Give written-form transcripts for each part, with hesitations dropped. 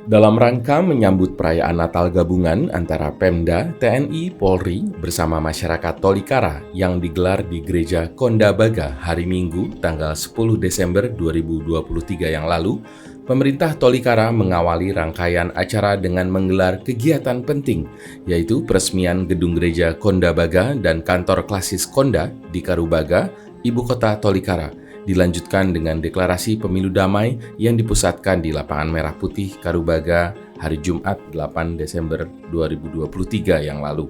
Dalam rangka menyambut perayaan Natal gabungan antara Pemda, TNI, Polri bersama masyarakat Tolikara yang digelar di Gereja Kondabaga hari Minggu tanggal 10 Desember 2023 yang lalu, pemerintah Tolikara mengawali rangkaian acara dengan menggelar kegiatan penting, yaitu peresmian gedung Gereja Kondabaga dan kantor klasis Konda di Karubaga, ibu kota Tolikara. Dilanjutkan dengan deklarasi pemilu damai yang dipusatkan di Lapangan Merah Putih Karubaga hari Jumat 8 Desember 2023 yang lalu.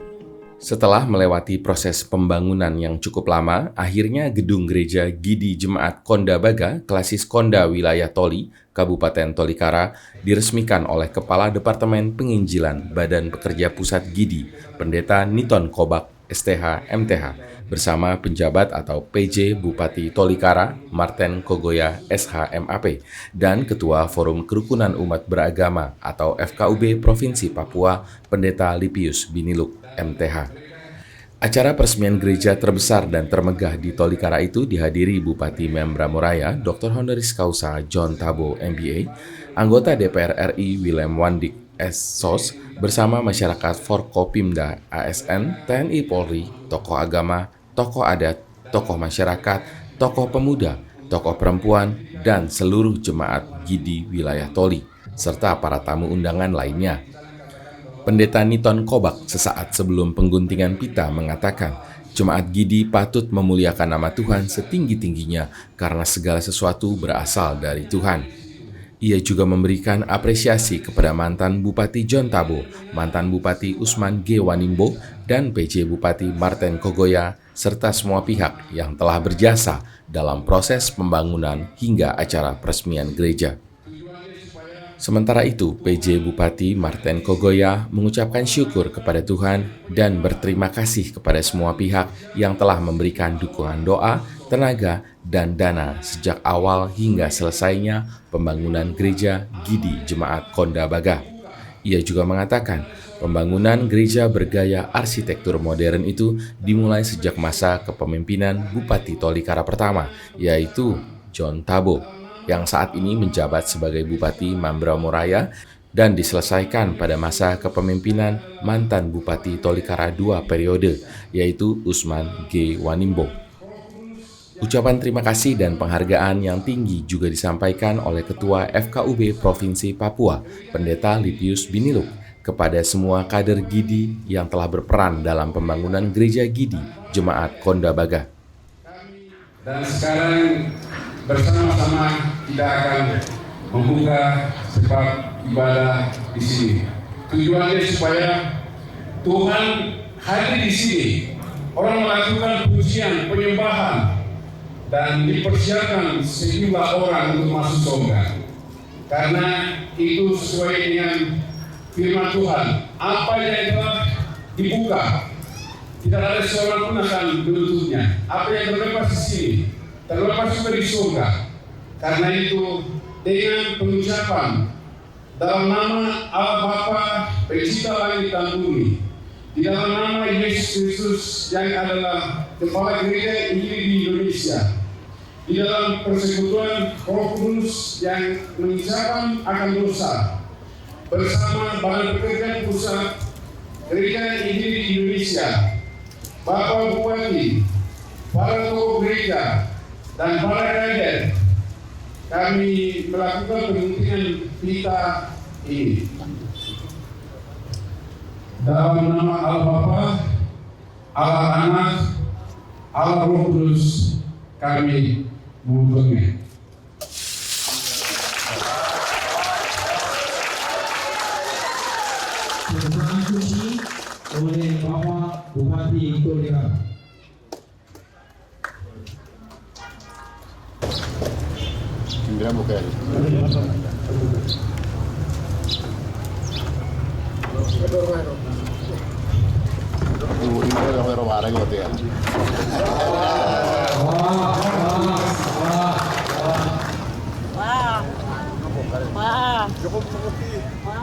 Setelah melewati proses pembangunan yang cukup lama, akhirnya gedung gereja Gidi Jemaat Kondabaga, klasis Konda Wilayah Toli, Kabupaten Tolikara, diresmikan oleh Kepala Departemen Penginjilan Badan Pekerja Pusat Gidi, Pendeta Niton Kobak, STH MTH, bersama penjabat atau PJ Bupati Tolikara, Marten Kogoya SHMAP, dan Ketua Forum Kerukunan Umat Beragama atau FKUB Provinsi Papua, Pendeta Lipius Biniluk, MTH. Acara peresmian gereja terbesar dan termegah di Tolikara itu dihadiri Bupati Membramoraya, Dr. Honoris Causa John Tabo, MBA, anggota DPR RI Willem Wandik, SSOS, bersama masyarakat Forkopimda, ASN, TNI Polri, tokoh agama, tokoh adat, tokoh masyarakat, tokoh pemuda, tokoh perempuan, dan seluruh jemaat Gidi wilayah Toli, serta para tamu undangan lainnya. Pendeta Niton Kobak sesaat sebelum pengguntingan pita mengatakan, jemaat Gidi patut memuliakan nama Tuhan setinggi-tingginya karena segala sesuatu berasal dari Tuhan. Ia juga memberikan apresiasi kepada mantan Bupati John Tabo, mantan Bupati Usman G. Wanimbo, dan PJ Bupati Marten Kogoya, serta semua pihak yang telah berjasa dalam proses pembangunan hingga acara peresmian gereja. Sementara itu, PJ Bupati Marten Kogoya mengucapkan syukur kepada Tuhan dan berterima kasih kepada semua pihak yang telah memberikan dukungan doa, tenaga, dan dana sejak awal hingga selesainya pembangunan gereja Gidi Jemaat Kondabaga. Ia juga mengatakan, pembangunan gereja bergaya arsitektur modern itu dimulai sejak masa kepemimpinan Bupati Tolikara pertama, yaitu John Tabo, yang saat ini menjabat sebagai Bupati Membramoraya dan diselesaikan pada masa kepemimpinan mantan Bupati Tolikara 2 periode, yaitu Usman G. Wanimbo. Ucapan terima kasih dan penghargaan yang tinggi juga disampaikan oleh Ketua FKUB Provinsi Papua, Pendeta Lipius Biniluk, kepada semua kader Gidi yang telah berperan dalam pembangunan gereja Gidi Jemaat Kondabaga. Dan sekarang bersama-sama kita akan membuka sebab ibadah di sini. Tujuannya supaya Tuhan hadir di sini. Orang melakukan pujian, penyembahan, dan dipersiapkan sejumlah orang untuk masuk surga. Karena itu sesuai dengan firman Tuhan. Apa yang telah dibuka, tidak ada seorang pun akan menutupnya. Apa yang terlepas di sini, terlepas juga di surga. Karena itu, dengan pengucapan dalam nama Allah Bapa, Pencipta langit dan bumi, di dalam nama Yesus Kristus yang adalah Kepala Gereja Injil di Indonesia, di dalam persekutuan Roh Kudus yang mengisahkan akan dosa, bersama Badan Pekerja Pusat Gereja Injil di Indonesia, Bapak Bupati, para tokoh gereja, dan para kader, kami melakukan pengguntingan pita ini. Dalam nama Allah Bapa, Allah Anak, Allah Roh Kudus, kami membuatnya. Berkontribusi oleh Bapak Bupati Tolikara. Mira mujer. Ini lo robar yang dia.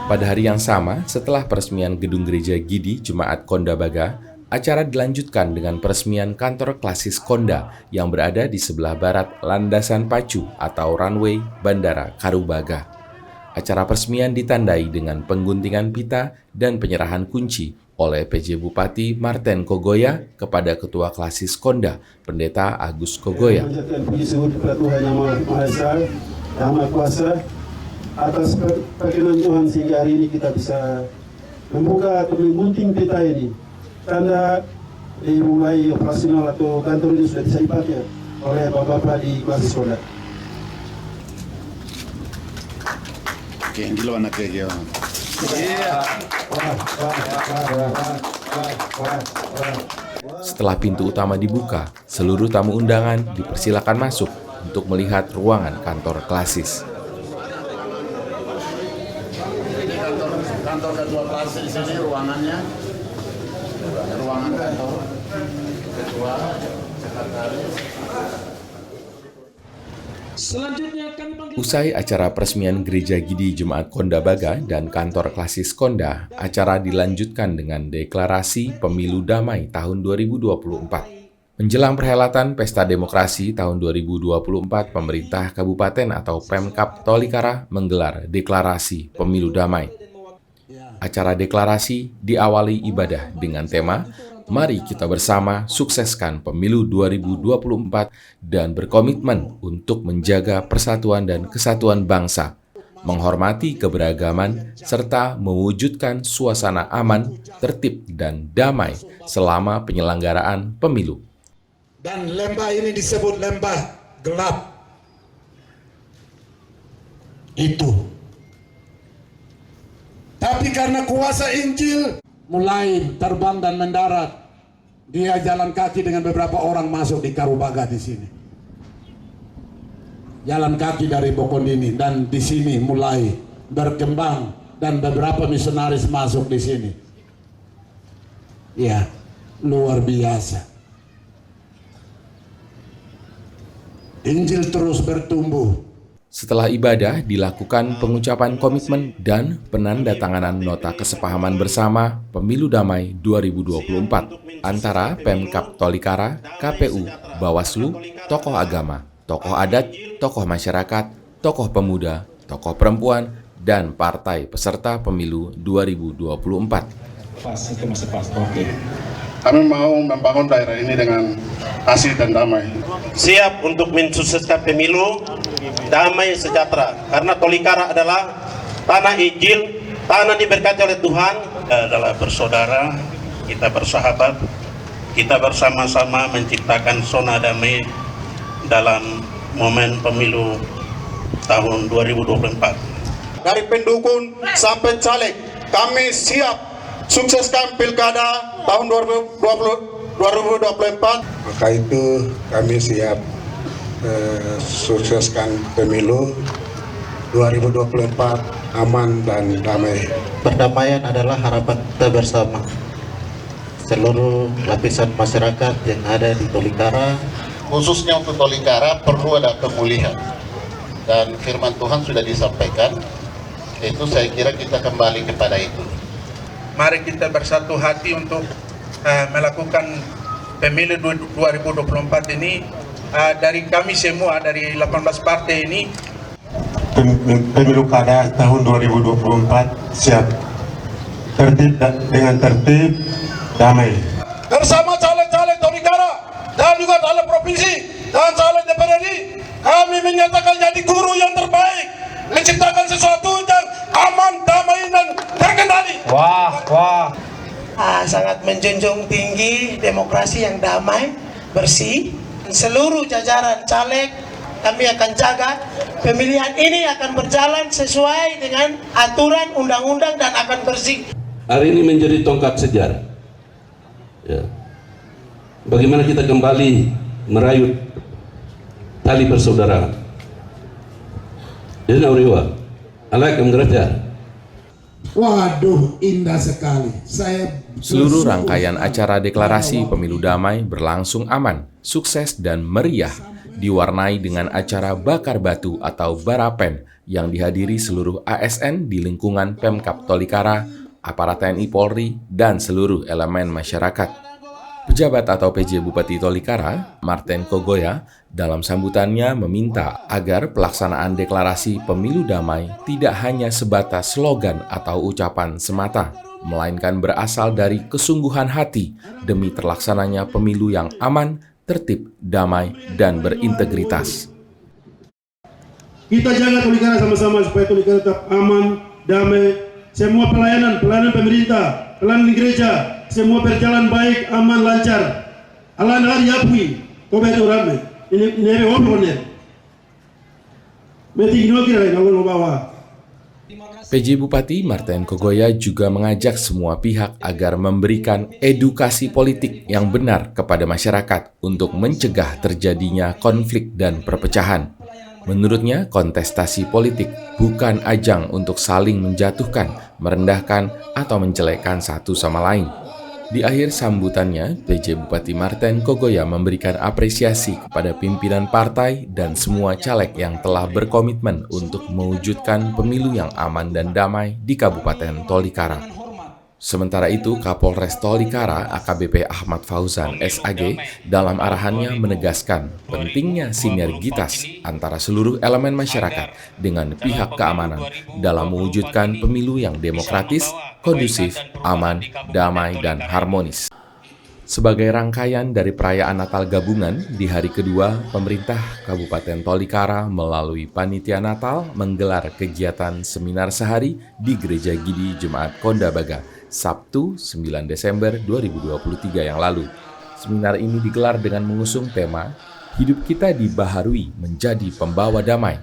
Pada hari yang sama, setelah peresmian gedung gereja Gidi Jemaat Kondabaga, acara dilanjutkan dengan peresmian kantor klasis Konda yang berada di sebelah barat landasan pacu atau runway Bandara Karubaga. Acara peresmian ditandai dengan pengguntingan pita dan penyerahan kunci oleh PJ Bupati Marten Kogoya kepada Ketua Klasis Konda, Pendeta Agus Kogoya. Menjadikan puji syukur kepada Tuhan Yang Maha Esa, Yang Maha Kuasa, atas perkenan Tuhan sehingga hari ini kita bisa membuka atau menggunting pita ini. Tanda dimulai operasional atau kantor ini sudah bisa dipakai oleh bapak-bapak di Klasis Konda. Hindi lo anak kayak gitu. Setelah pintu utama dibuka, seluruh tamu undangan dipersilakan masuk untuk melihat ruangan kantor Klasis. Ini kantor ketua Klasis di sini ruangannya. Ruangan kantor ketua sekretaris. Selanjutnya kami panggil Usai acara peresmian Gereja Gidi Jemaat Konda Baga dan kantor Klasis Konda, acara dilanjutkan dengan deklarasi pemilu damai tahun 2024. Menjelang perhelatan Pesta Demokrasi tahun 2024, pemerintah kabupaten atau Pemkab Tolikara menggelar deklarasi pemilu damai. Acara deklarasi diawali ibadah dengan tema "Mari kita bersama sukseskan pemilu 2024 dan berkomitmen untuk menjaga persatuan dan kesatuan bangsa, menghormati keberagaman, serta mewujudkan suasana aman, tertib, dan damai selama penyelenggaraan pemilu." Dan lembah ini disebut lembah gelap. Itu. Tapi karena kuasa Injil mulai terbang dan mendarat, dia jalan kaki dengan beberapa orang masuk di Karubaga di sini. Jalan kaki dari Bokondini dan di sini mulai berkembang dan beberapa misionaris masuk di sini. Ya, luar biasa. Injil terus bertumbuh. Setelah ibadah, dilakukan pengucapan komitmen dan penandatanganan nota kesepahaman bersama Pemilu Damai 2024 antara Pemkab Tolikara, KPU, Bawaslu, tokoh agama, tokoh adat, tokoh masyarakat, tokoh pemuda, tokoh perempuan, dan partai peserta pemilu 2024. Kami mau membangun daerah ini dengan asli dan damai. Siap untuk mensukseskan pemilu damai sejahtera, karena Tolikara adalah tanah Injil, tanah diberkati oleh Tuhan. Adalah bersaudara, kita bersahabat, kita bersama-sama menciptakan zona damai dalam momen pemilu tahun 2024. Dari pendukung sampai caleg, kami siap sukseskan pilkada tahun 2024. Maka itu kami siap sukseskan pemilu 2024 aman dan damai. Perdamaian adalah harapan kita bersama. Seluruh lapisan masyarakat yang ada di Tolikara, Khususnya untuk Tolikara perlu ada pemulihan. Dan firman Tuhan sudah disampaikan. Itu saya kira kita kembali kepada itu. Mari kita bersatu hati untuk melakukan pemilu 2024 ini. Dari kami semua, dari 18 partai ini, pemilu kada tahun 2024 siap tertib dengan tertib damai. Bersama caleg-caleg Tolikara dan juga caleg provinsi dan caleg DPR RI, kami menyatakan jadi guru yang terbaik, menciptakan sesuatu yang aman, damai, dan terkendali. Sangat menjunjung tinggi demokrasi yang damai, bersih. Seluruh jajaran caleg kami akan jaga pemilihan ini akan berjalan sesuai dengan aturan undang-undang dan akan bersih. Hari ini menjadi tongkat sejarah. Ya. Bagaimana kita kembali merayut tali persaudaraan. Jadi Nauriwa, alaikum geraja. Waduh, indah sekali. Seluruh rangkaian acara deklarasi pemilu damai berlangsung aman, sukses, dan meriah, diwarnai dengan acara bakar batu atau barapen yang dihadiri seluruh ASN di lingkungan Pemkab Tolikara, aparat TNI Polri, dan seluruh elemen masyarakat. Pejabat atau PJ Bupati Tolikara, Marten Kogoya, dalam sambutannya meminta agar pelaksanaan deklarasi pemilu damai tidak hanya sebatas slogan atau ucapan semata, melainkan berasal dari kesungguhan hati demi terlaksananya pemilu yang aman, tertib, damai, dan berintegritas. Kita jaga Tolikara sama-sama supaya Tolikara tetap aman, damai. Semua pelayanan pemerintah, pelayanan gereja, semua berjalan baik, aman, lancar. Allah nari apui, kobe itu rame. Ini wapone. Meti gino kira kalau bawa. PJ Bupati Marten Kogoya juga mengajak semua pihak agar memberikan edukasi politik yang benar kepada masyarakat untuk mencegah terjadinya konflik dan perpecahan. Menurutnya, kontestasi politik bukan ajang untuk saling menjatuhkan, merendahkan, atau menjelekkan satu sama lain. Di akhir sambutannya, PJ Bupati Marten Kogoya memberikan apresiasi kepada pimpinan partai dan semua caleg yang telah berkomitmen untuk mewujudkan pemilu yang aman dan damai di Kabupaten Tolikara. Sementara itu, Kapolres Tolikara AKBP Ahmad Fauzan SAG dalam arahannya menegaskan pentingnya sinergitas antara seluruh elemen masyarakat dengan pihak keamanan dalam mewujudkan pemilu yang demokratis, kondusif, aman, damai, dan harmonis. Sebagai rangkaian dari perayaan Natal gabungan, di hari kedua, pemerintah Kabupaten Tolikara melalui Panitia Natal menggelar kegiatan seminar sehari di Gereja Gidi Jemaat Kondabaga, Sabtu 9 Desember 2023 yang lalu. Seminar ini digelar dengan mengusung tema Hidup Kita Dibaharui Menjadi Pembawa Damai,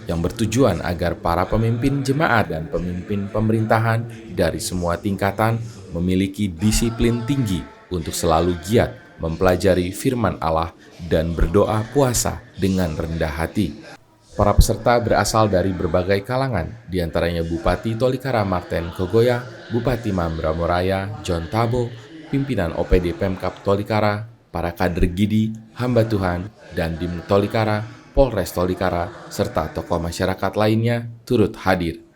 yang bertujuan agar para pemimpin jemaat dan pemimpin pemerintahan dari semua tingkatan memiliki disiplin tinggi untuk selalu giat mempelajari firman Allah dan berdoa puasa dengan rendah hati. Para peserta berasal dari berbagai kalangan, diantaranya Bupati Tolikara Marten Kogoya, Bupati Mamra Moraya, John Tabo, pimpinan OPD Pemkab Tolikara, para kader Gidi, hamba Tuhan, dan Dim Tolikara, Polres Tolikara, serta tokoh masyarakat lainnya turut hadir.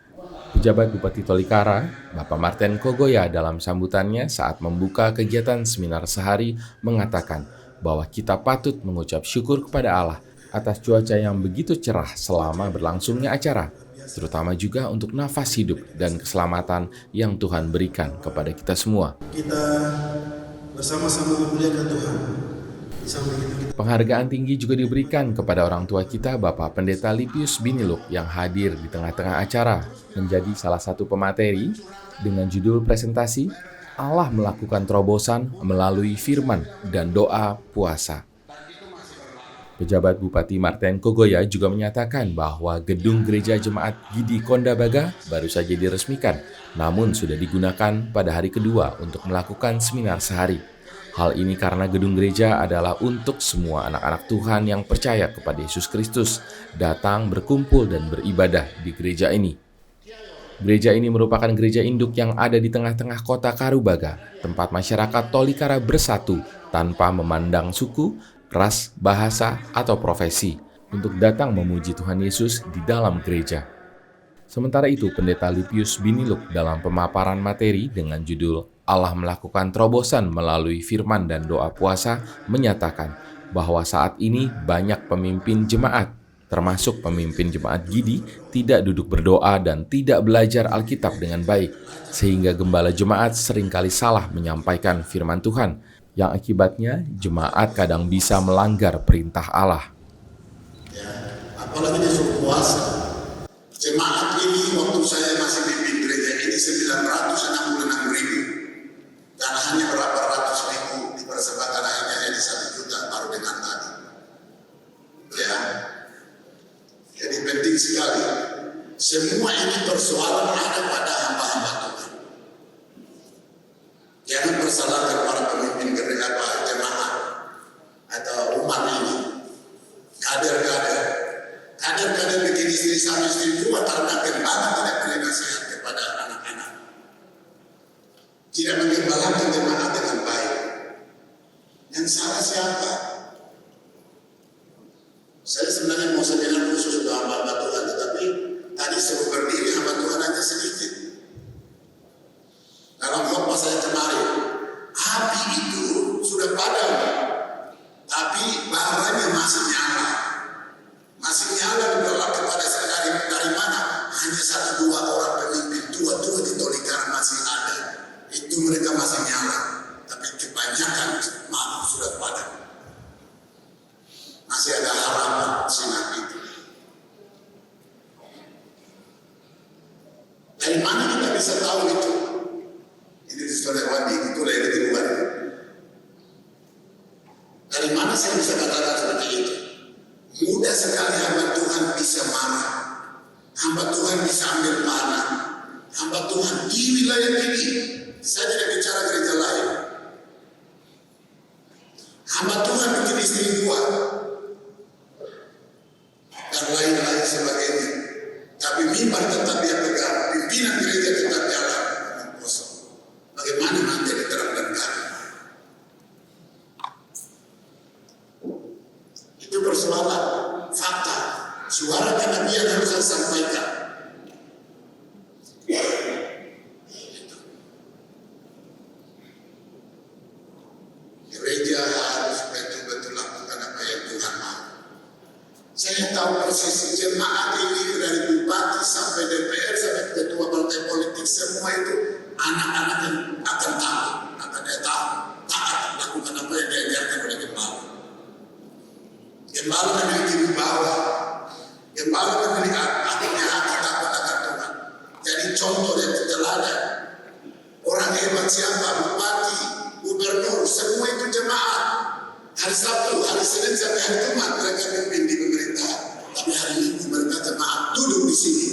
Pejabat Bupati Tolikara, Bapak Marten Kogoya dalam sambutannya saat membuka kegiatan seminar sehari mengatakan bahwa kita patut mengucap syukur kepada Allah atas cuaca yang begitu cerah selama berlangsungnya acara, terutama juga untuk nafas hidup dan keselamatan yang Tuhan berikan kepada kita semua. Kita bersama-sama memuliakan Tuhan. Penghargaan tinggi juga diberikan kepada orang tua kita, Bapak Pendeta Lipius Biniluk, yang hadir di tengah-tengah acara, menjadi salah satu pemateri dengan judul presentasi Allah Melakukan Terobosan Melalui Firman dan Doa Puasa. Pejabat Bupati Marten Kogoya juga menyatakan bahwa gedung Gereja Jemaat Gidi Kondabaga baru saja diresmikan, namun sudah digunakan pada hari kedua untuk melakukan seminar sehari. Hal ini karena gedung gereja adalah untuk semua anak-anak Tuhan yang percaya kepada Yesus Kristus datang berkumpul dan beribadah di gereja ini. Gereja ini merupakan gereja induk yang ada di tengah-tengah kota Karubaga, tempat masyarakat Tolikara bersatu tanpa memandang suku, ras, bahasa, atau profesi untuk datang memuji Tuhan Yesus di dalam gereja. Sementara itu, Pendeta Lipius Biniluk dalam pemaparan materi dengan judul Allah Melakukan Terobosan Melalui Firman dan Doa Puasa menyatakan bahwa saat ini banyak pemimpin jemaat, termasuk pemimpin jemaat Gidi, tidak duduk berdoa dan tidak belajar Alkitab dengan baik, sehingga gembala jemaat seringkali salah menyampaikan firman Tuhan, yang akibatnya jemaat kadang bisa melanggar perintah Allah. Apalagi disuruh puasa. Jemaat ini waktu saya masih pimpin gereja ini 966.000 dan hanya berapa ratus ribu di persebaya lainnya jadi 1 juta baru dengan tadi. Ya, jadi penting sekali. Semua ini persoalan ada pada hamba-hamba Tuhan. Jangan bersalahkan para pemimpin gereja, jemaat atau umat ini. Kader-kader bikin istri satu istri dua karena gembala tidak beri nasihat kepada anak-anak. Tidak menggembalakan jemaat dengan baik. Yang salah siapa? Saya sebenarnya mau seminar khusus untuk hamba Tuhan, tetapi tadi suruh berdiri hamba Tuhan aja sedikit. Dalam khotbah saya kemarin, api itu sudah Dari mana kita bisa tahu itu? Ini Saudara Wandi, itu lahir di luar. Dari mana saya bisa katakan seperti itu? Mudah sekali hamba Tuhan bisa marah. Hamba Tuhan bisa ambil panah. Hamba Tuhan di wilayah ini. Saya tidak bicara gereja lain. Hamba Tuhan bikin istri dua. Dan lain-lain sebagainya. Tapi mimbar tetap dia pegang. Pimpinan gereja tetap jalan. Kosong. Bagaimana nanti diterapkan kami? Itu persoalan fakta. Suara kenabian harus saya sampaikan. Gereja harus betul-betul lakukan apa yang Tuhan mau. Saya tahu persis jemaat ini dari bupati sampai DPR sampai ketua partai politik, semua itu anak-anak yang akan tahu, taat lakukan apa yang diajarkan oleh gembala. Gembala memiliki wibawa, gembala memiliki akhirnya hati takut akan Tuhan. Jadi contoh dan teladan. Orang hebat siapa? Bupati, gubernur, semua itu jemaat. Hari Sabtu, hari Senin sampai hari Jumat mereka memimpin di pemerintahan. Tapi hari Minggu mereka jemaat duduk di sini.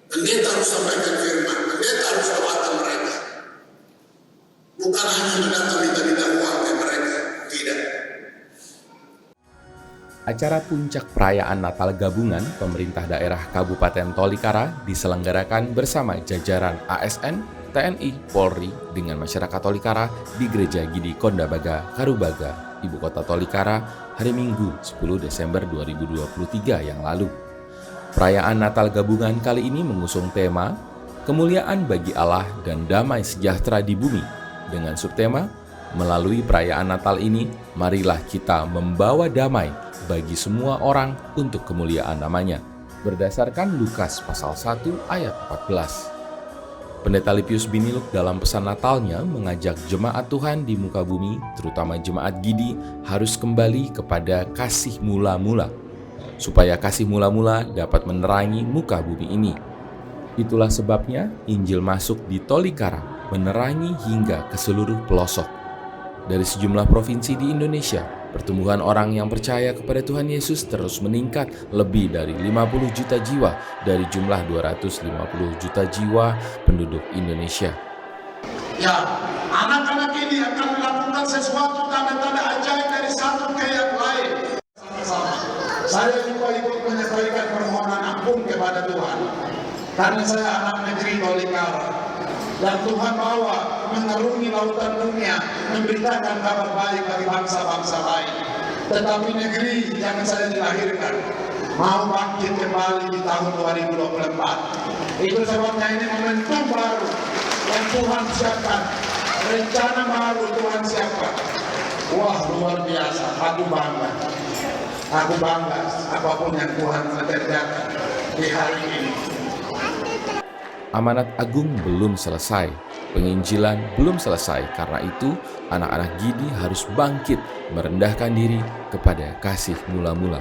Pendeta harus sampaikan firman, pendeta harus doakan mereka. Bukan hanya mendatang minta-minta uang ke mereka, tidak. Acara puncak perayaan Natal gabungan pemerintah daerah Kabupaten Tolikara diselenggarakan bersama jajaran ASN, TNI, Polri dengan masyarakat Tolikara di Gereja Gidi Kondabaga, Karubaga, Ibu Kota Tolikara, hari Minggu 10 Desember 2023 yang lalu. Perayaan Natal gabungan kali ini mengusung tema Kemuliaan bagi Allah dan Damai Sejahtera di Bumi dengan subtema melalui perayaan Natal ini, marilah kita membawa damai bagi semua orang untuk kemuliaan namanya. Berdasarkan Lukas pasal 1 ayat 14. Pendeta Lipius Biniluk dalam pesan Natalnya mengajak jemaat Tuhan di muka bumi, terutama jemaat Gidi, harus kembali kepada kasih mula-mula, supaya kasih mula-mula dapat menerangi muka bumi ini. Itulah sebabnya Injil masuk di Tolikara, menerangi hingga ke seluruh pelosok. Dari sejumlah provinsi di Indonesia, pertumbuhan orang yang percaya kepada Tuhan Yesus terus meningkat lebih dari 50 juta jiwa dari jumlah 250 juta jiwa penduduk Indonesia. Ya, anak-anak ini akan melakukan sesuatu tanda-tanda ajaib dari satu ke yang lain. Saya juga ikut menyampaikan permohonan ampun kepada Tuhan. Karena saya anak negeri Tolikara. Dan Tuhan bawa mengarungi lautan dunia, memberitakan kabar baik bagi bangsa-bangsa lain. Tetapi negeri yang saya dilahirkan mau bangkit kembali di tahun 2024. Itu sebabnya ini momentum baru yang Tuhan siapkan, rencana baru Tuhan siapkan. Wah, luar biasa, aku bangga. Aku bangga apapun yang Tuhan kerjakan di hari ini. Amanat agung belum selesai, penginjilan belum selesai, karena itu anak-anak Gidi harus bangkit merendahkan diri kepada kasih mula-mula.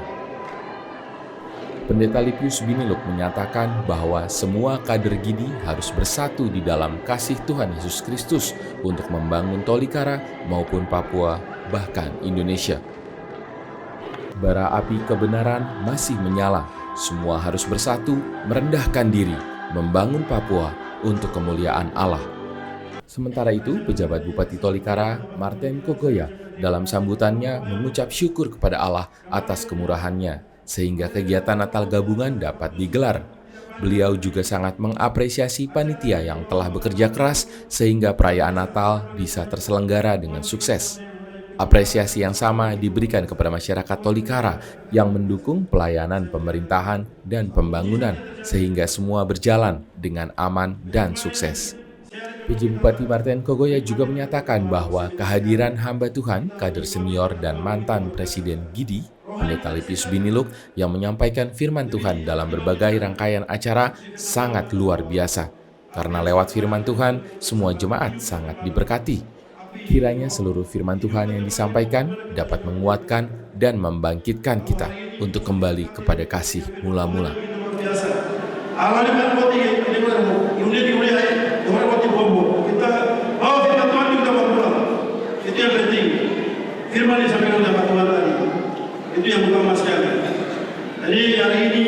Pendeta Lipius Biniluk menyatakan bahwa semua kader Gidi harus bersatu di dalam kasih Tuhan Yesus Kristus untuk membangun Tolikara maupun Papua, bahkan Indonesia. Bara api kebenaran masih menyala, semua harus bersatu merendahkan diri, membangun Papua untuk kemuliaan Allah. Sementara itu, pejabat Bupati Tolikara, Martin Kogoya, dalam sambutannya mengucap syukur kepada Allah atas kemurahannya, sehingga kegiatan Natal gabungan dapat digelar. Beliau juga sangat mengapresiasi panitia yang telah bekerja keras sehingga perayaan Natal bisa terselenggara dengan sukses. Apresiasi yang sama diberikan kepada masyarakat Tolikara yang mendukung pelayanan pemerintahan dan pembangunan sehingga semua berjalan dengan aman dan sukses. PJ Bupati Martin Kogoya juga menyatakan bahwa kehadiran hamba Tuhan, kader senior dan mantan Presiden Gidi, Pendeta Lipius Biniluk yang menyampaikan firman Tuhan dalam berbagai rangkaian acara sangat luar biasa. Karena lewat firman Tuhan, semua jemaat sangat diberkati. Kiranya seluruh firman Tuhan yang disampaikan dapat menguatkan dan membangkitkan kita untuk kembali kepada kasih mula-mula. Awalnya kan buat ini buat bombo. Kita firman Tuhan kita pulang. Itu yang penting. Firman yang sampai dapat Tuhan tadi. Itu yang utama sekali. Jadi hari ini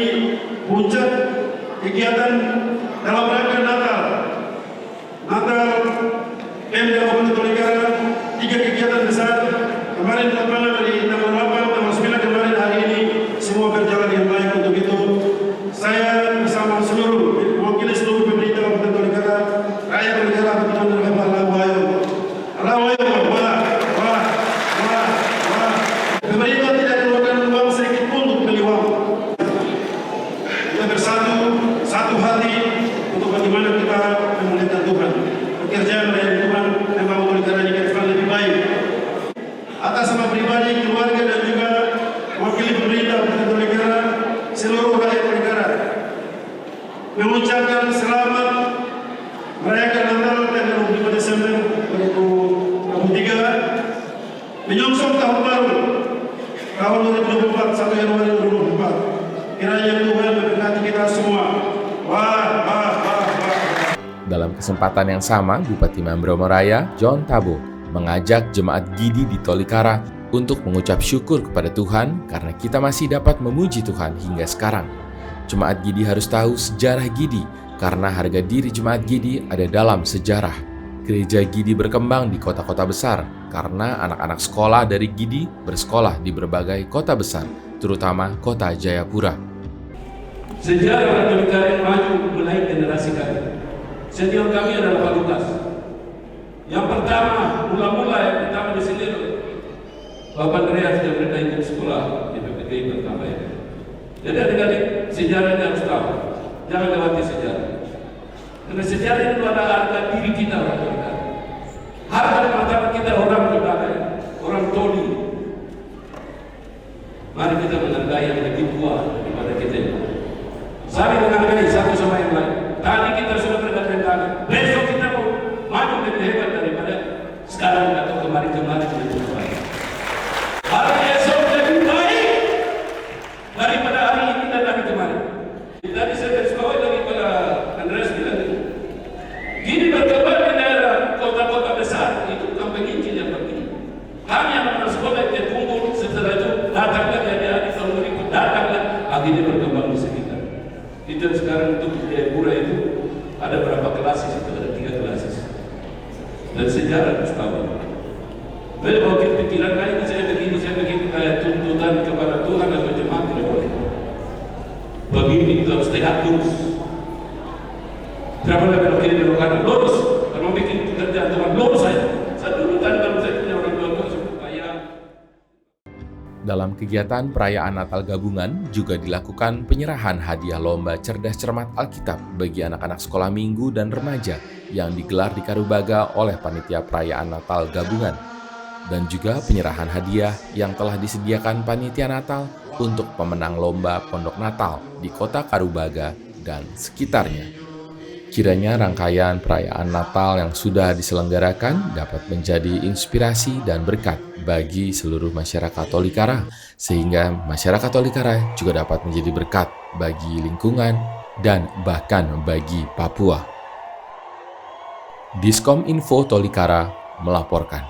puncak kegiatan dalam rangka Natal. Natal Pemda Kabupaten Tolikara 3 kegiatan besar. Kemarin dari tanggal 8, tanggal 9 kemarin, hari ini semua berjalan dengan baik. Untuk itu saya bersama seluruh mewakili seluruh pemerintah Kabupaten Tolikara, rakyat Tolikara, betul-betul menerima wah. Pemerintah tidak keluarkan uang sedikit pun untuk beli uang. Kita bersatu, satu hati untuk bagaimana kita memuliakan Tuhan. Pekerjaan melayani Tuhan memang Tolikara ini ke depan lebih baik. Atas nama pribadi, keluarga dan juga mewakili pemerintah Kabupaten Tolikara, seluruh rakyat Tolikara mengucapkan selamat merayakan Natal tanggal 25 Desember 2023, menyongsong tahun baru tahun 2024, 1 Januari 2024. Kiranya Tuhan memberkati kita semua. Dalam kesempatan yang sama, Bupati Mambramo Raya, John Tabo, mengajak jemaat Gidi di Tolikara untuk mengucap syukur kepada Tuhan karena kita masih dapat memuji Tuhan hingga sekarang. Jemaat Gidi harus tahu sejarah Gidi karena harga diri jemaat Gidi ada dalam sejarah. Gereja Gidi berkembang di kota-kota besar karena anak-anak sekolah dari Gidi bersekolah di berbagai kota besar, terutama kota Jayapura. Sejarah Tolikara yang maju menaik generasi kami. Senior kami adalah Pak Lukas. Yang pertama, mula-mula yang pertama di sini Bapak Andreas yang mereka ikut sekolah di PPKI pertama ya. Jadi adik-adik sejarahnya harus tahu, jangan lewati sejarah. Karena sejarah itu ada harga diri kita orang Tolikara. Harga pertama kita orang Tolikara, orang Toli. Mari kita menghargai yang lebih tua daripada kita. Saling menghargai satu sama yang lain. Tadi kita sudah bergandengan, besok kita mau maju lebih hebat daripada sekarang atau kemarin-kemarin lebih baik. Hari esok lebih baik daripada hari ini dan hari kemarin. Tadi saya bersepakat lagi pada Andreas bilang, gini berkembang di daerah kota-kota besar itu kampung Injil yang begini. Kami anak-anak sekolah yang kumpul setelah itu datanglah dari tahun berikut datanglah akhirnya berkembang di sekitar. Kita sekarang untuk Jayapura itu ada berapa kelas itu? Ada 3 kelas. Dan sejarah harus tahu. Jadi kalau pikiran lain saya begini kayak tuntutan kepada Tuhan atau jemaat tidak boleh. Begini kita harus tegak lurus. Berapa lagi kalau kiri belok kanan lurus. Kalau mau bikin pekerjaan Tuhan lurus saja. Saya dulu kalau saya punya orang tua supaya. Dalam kegiatan perayaan Natal gabungan juga dilakukan penyerahan hadiah lomba cerdas cermat Alkitab bagi anak-anak sekolah minggu dan remaja yang digelar di Karubaga oleh panitia perayaan Natal gabungan, dan juga penyerahan hadiah yang telah disediakan panitia Natal untuk pemenang lomba Pondok Natal di kota Karubaga dan sekitarnya. Kiranya rangkaian perayaan Natal yang sudah diselenggarakan dapat menjadi inspirasi dan berkat bagi seluruh masyarakat Tolikara, sehingga masyarakat Tolikara juga dapat menjadi berkat bagi lingkungan dan bahkan bagi Papua. Diskom Info Tolikara melaporkan.